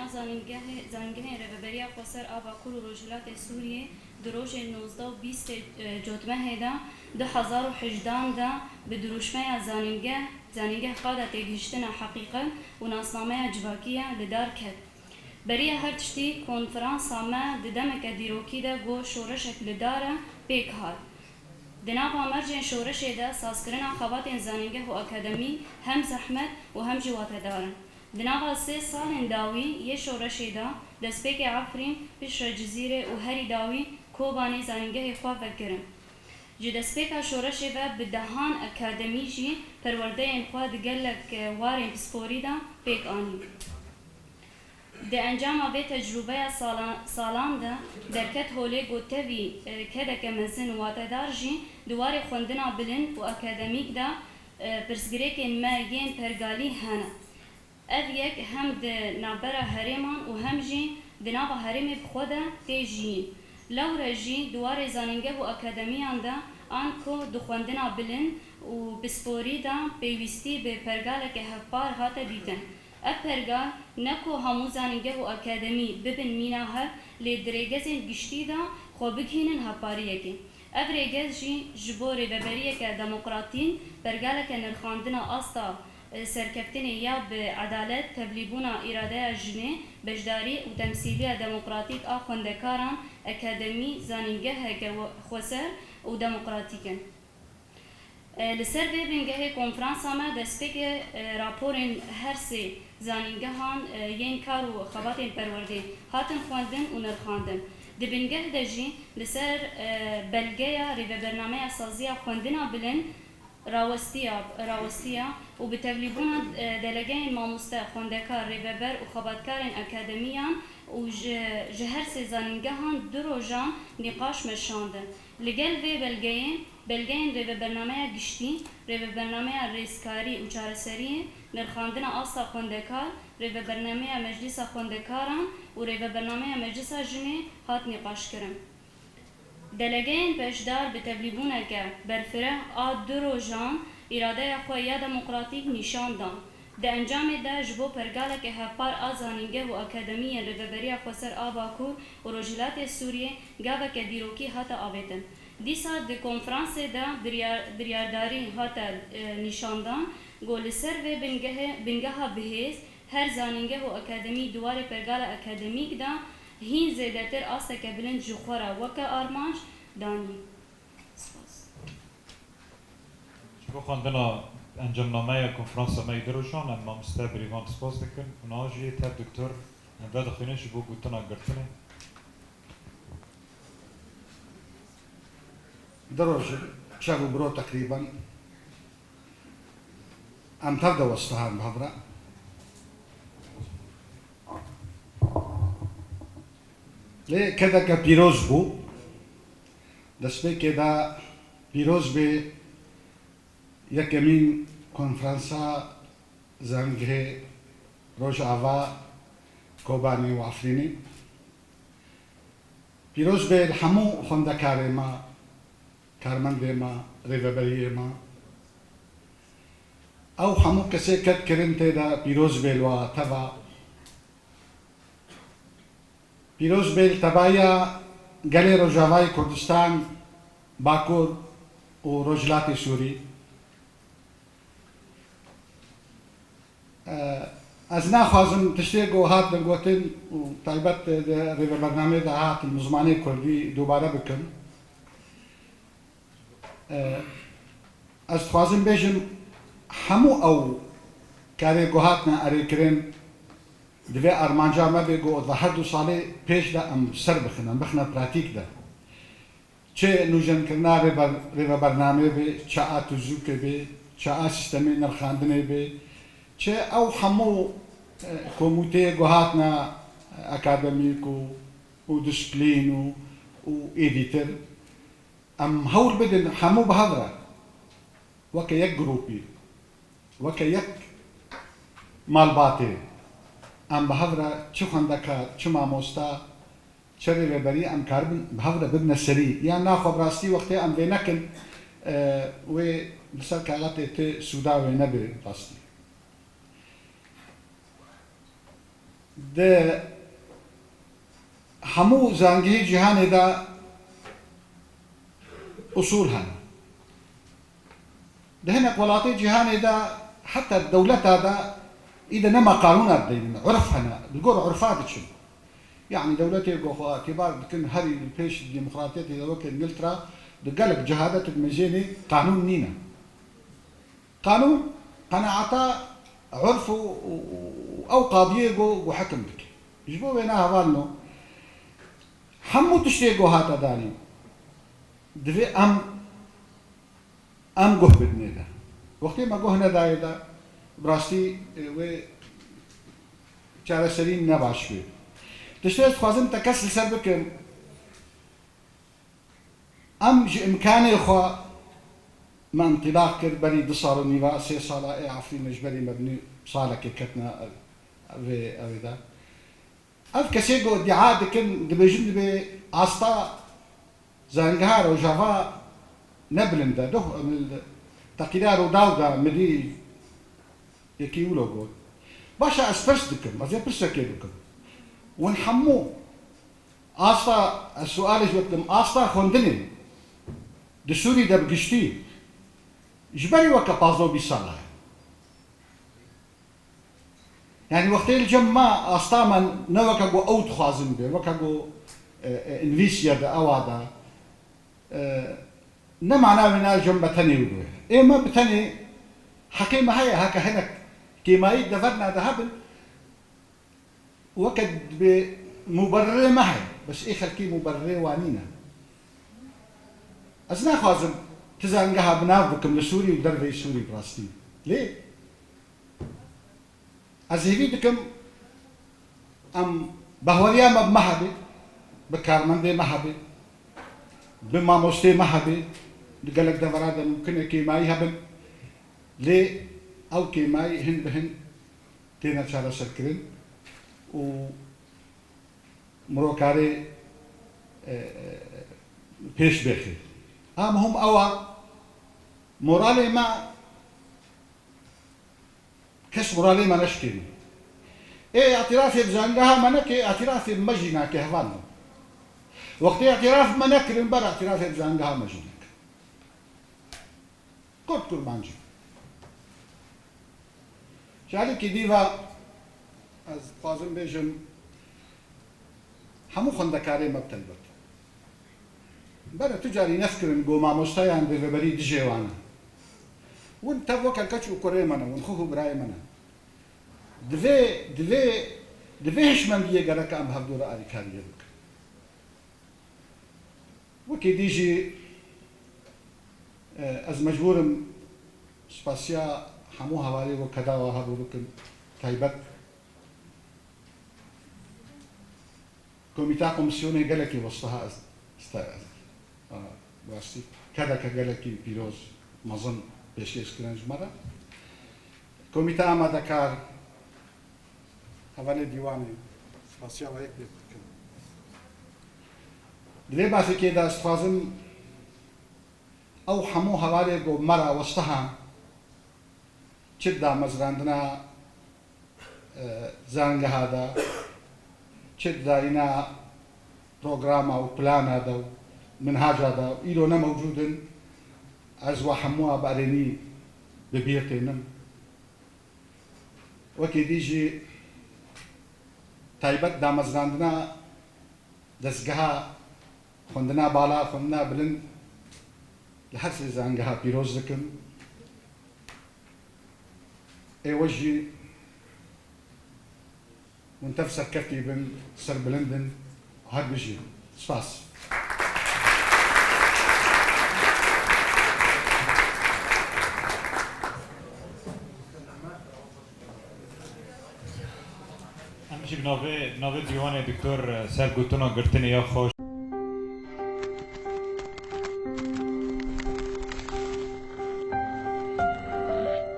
زانینگه ریوبریا خسر آباکور و رجلات سوریه دروژ 19 و 20 جوتمه هدا 2018 دا به دروشمه زانینگه خواده تگیشتنا حقیقه و ناسنامه جواکیه لدار کد. برای هر تشتی کنفرانس همه دمک دیروکی ده گو شورشک لداره پیک هاد. دنابا مرجع شورش ده سازکرنا خواتین زانینگه و اکادمی هم زحمت و هم جوات دارن. دنابا 3 سال داوی یه شورش ده دستپیک عفرین پیش جزیره و هری داوی کوبانی زانینگه خواه فکرن. جی دستپیک شورش و بدهان اکادمی جی پرورده این خواه دگلک وارین پسپوری ده پیک آنی. ده انجام به تجربه سالان ده درکت هولی گوتوی کدک مزن و تدار جی دواری خوندنا بلند و اکادمیک ده پرسگریک ماگین پرگالی هنه. اف یک هم ده نابرا هریمان و هم جی ده نابا هرمی بخوده تیجین. لور جی دواری زانینگه و اکادمیان ده آنکو دو خوندنا بلند و بسپوری ده پیوستی به پرگالک هفپار هاته دیتن. اپرگال نکو همو زانینگه و اکادمی ببن مینا هر لی درگزین گشتی دا خو بگهینن هپاریه که. اف رگز جی جبوری و بریه که دموکراتین پرگاله که نرخاندنا آستا سرکفتین یا به عدالت تبلیبونا اراده جنه بجداری و تمثیلی دموکراتیک آخوندکاران اکادمی زانینگه که خوصر و دموکراتیکن. لسر به بنگه کنفرانس همه دستپیک راپورین هر سه زانینگه هان ین کار و خباتین پرورده هاتن خواندن و نرخاندن. ده بنگه دجی لسر بلگه ریو برنامه سازی خواندن بلن راوستیا و به تبلیغون دلگه ماموسته خوندکار ریو بر و خباتکارین اکادمیان و جهر سه زانینگه هان دو روزان نقاش مشانده. لگل و بلگه ریو برنامه گشتی، ریو برنامه ریسکاری و چارسری، نرخاندن آسا خوندکار، ریو برنامه مجلس خوندکاران و ریو برنامه مجلس جنه هات نقاش کرن. دلگه پشدار به تبلیغونه که برفره دو روزان اراده خواه دموکراتیک نشان دان. ده انجام ده جبو پرگاله که هپار آزانینگه و اکادمی ریوبریا خسر آباکور و رجلات سوریه گاوه که دیروکی هاتا آویدن. دیسا ده کنفرانس ده دریارداری هاتا نشاندان گول سر و بنگه بهیز هر زانینگه و اکادمی دوار پرگال اکادمیک ده هین زیده تر آسته که بلند جخوره وکه آرمانش دانی. شبو خواندنا انجام نامه کنفرانس ما ایدروشان اما مستبریوان سپاس دکن ناجی تر دکتر بعد خونه شبو گوتنا گرتنه دروج شغل برو تقريبا أم تبدأ وسطها المحاضرة ليه كذا كبيروز بو دسبي كذا بيروز بي يكمين كونفرنسا زنجه روج آوا كوباني وعفريني بيروز بي الحمو خوندا كارما کارمند ما ریوبری ما او همو کسی کد کرنته دا پیروز بیل و تبا پیروز بیل تبایا گلی روجاوای کردستان باکور و رجلات سوری از نخوازم تشتی گو هات دلگوتن و طایبت ریو برنامه دا هات المزمانه کردی دوباره بکن از خوازم بیشم همو او کاری گوهاتنا اریکرین دوی ارمانجا ما بگو و هر 2 ساله پیش دا ام سر بخنا پراتیک دا چه نوجن کرنا ریو برنامه بی چه آتوزوک بی چه سیستمی نرخاندنه بی چه او همو کمیته گوهاتنا اکادمیک و دسپلین و ایدیتر ام هول بدن همو بهذا وكا يك جروبي وكا يك مالباتي ام بهذا شو خندك شو ماموستا شري ربري ام كاربن بهذا ببنا سري يعني ناخذ راستي وقتي ام بينكن و مثلا كالاتي تي سوداوي نبي راستي ده همو زانجهي جهان دا أصول هن ده هنا ولاتي جهان دا حتى الدولة دا إذا نما قانون الدين عرفنا بقول عرفات شنو يعني دولتي جو اعتبار كن هذه البيش الديمقراطية إذا وقت إنجلترا دقالك جهادات المجيني قانون نينا قانون قناعتا عرف أو قاضية جو وحكم بك يجبوا بينها بالنو حمو تشتي جو هاتا داني دفي أم جه بدني ده وقتی ما گه نداری دا براستی و چاره سرین نباش بی. تشتري خوازم تكسل سر بكم ام امكاني خو ما انطلاق كر بري دصار النيفا 3 صالة اي عفري مجبري مبني صالة كتنا في اويدا اف كسيغو ادعاء دكن دبيجن دبي استا زانغار وجافا نبلندا ده تقدار وداودا مدي يكيولو جول باشا اسبرس دكم ما زي برسكي دكم ونحمو استا السؤال جوتم استا خوندني دسوري دبقشتي جبري وكا بازو بيصالح يعني وقت الجمع استا نوكا جو اوت خوازن بي وكا جو انفيسيا دا اوادا نمعنا من الجنب تاني ودوه إيه ما بتاني حكيمة هيا هكا هناك كيماي دفرنا ذهب وكد بمبرر ما هي بس إيه خلكي مبرر وانينا أزنا خوازم تزانجها بنافكم لسوري ودربي سوري براستي ليه؟ أزهيدكم أم بهوريا ما بمهبي بكارمندي مهبي بما مستي مهبي قالك دفراد ممكن كيماي هبن ليه او كيماي هن بهن تينا شارع سكرين و مروكاري بيش بخي هم اوا مورالي ما كش مورالي ما نشكيني ايه اعترافي بزانجها منك اعترافي بمجينا كهفانو وقت اعتراف منك رنبر اعترافي بزانجها مجينا كل مانجي شالي كي ديفا از خوازم بيجم همو خندكاري مبتلبت برا تجاري نفكر نقو ما مستيان ببري دجيوانا وانت وكا كاتشو كوري منا ونخوه براي منا دفي هشمان ديه قالك ام هفدورا اري كاري يبك وكي ديجي از مجبورم سپاسیا همو حوالی و کدا و هر بکن تایبت کمیته کمیسیونی گلکی وسطها واسي كذا كجلكي بيروز مظن بيش يسكرنج مرة كوميتا ما دكار حوالي ديواني سپاسیا و یک بکن دلی باسی که دست فازم او همو حوالی گو مرا وسطها چد دا مزراندنا زانگ هذا چد دا اینا پروگرام او پلان هذا منهاج هذا ایلو نموجودن از وحموها باريني ببيرتينم وكي ديجي تايبت دا مزراندنا دزگها خوندنا بالا خوندنا بلند لحد زانگها بيروز دكم اي وجهي وانتفسر كرتي بن سر بلندن وهاد بيجي سباس همچنین نوی دیوان دکتر سر گوتونا گرتنی یا خوش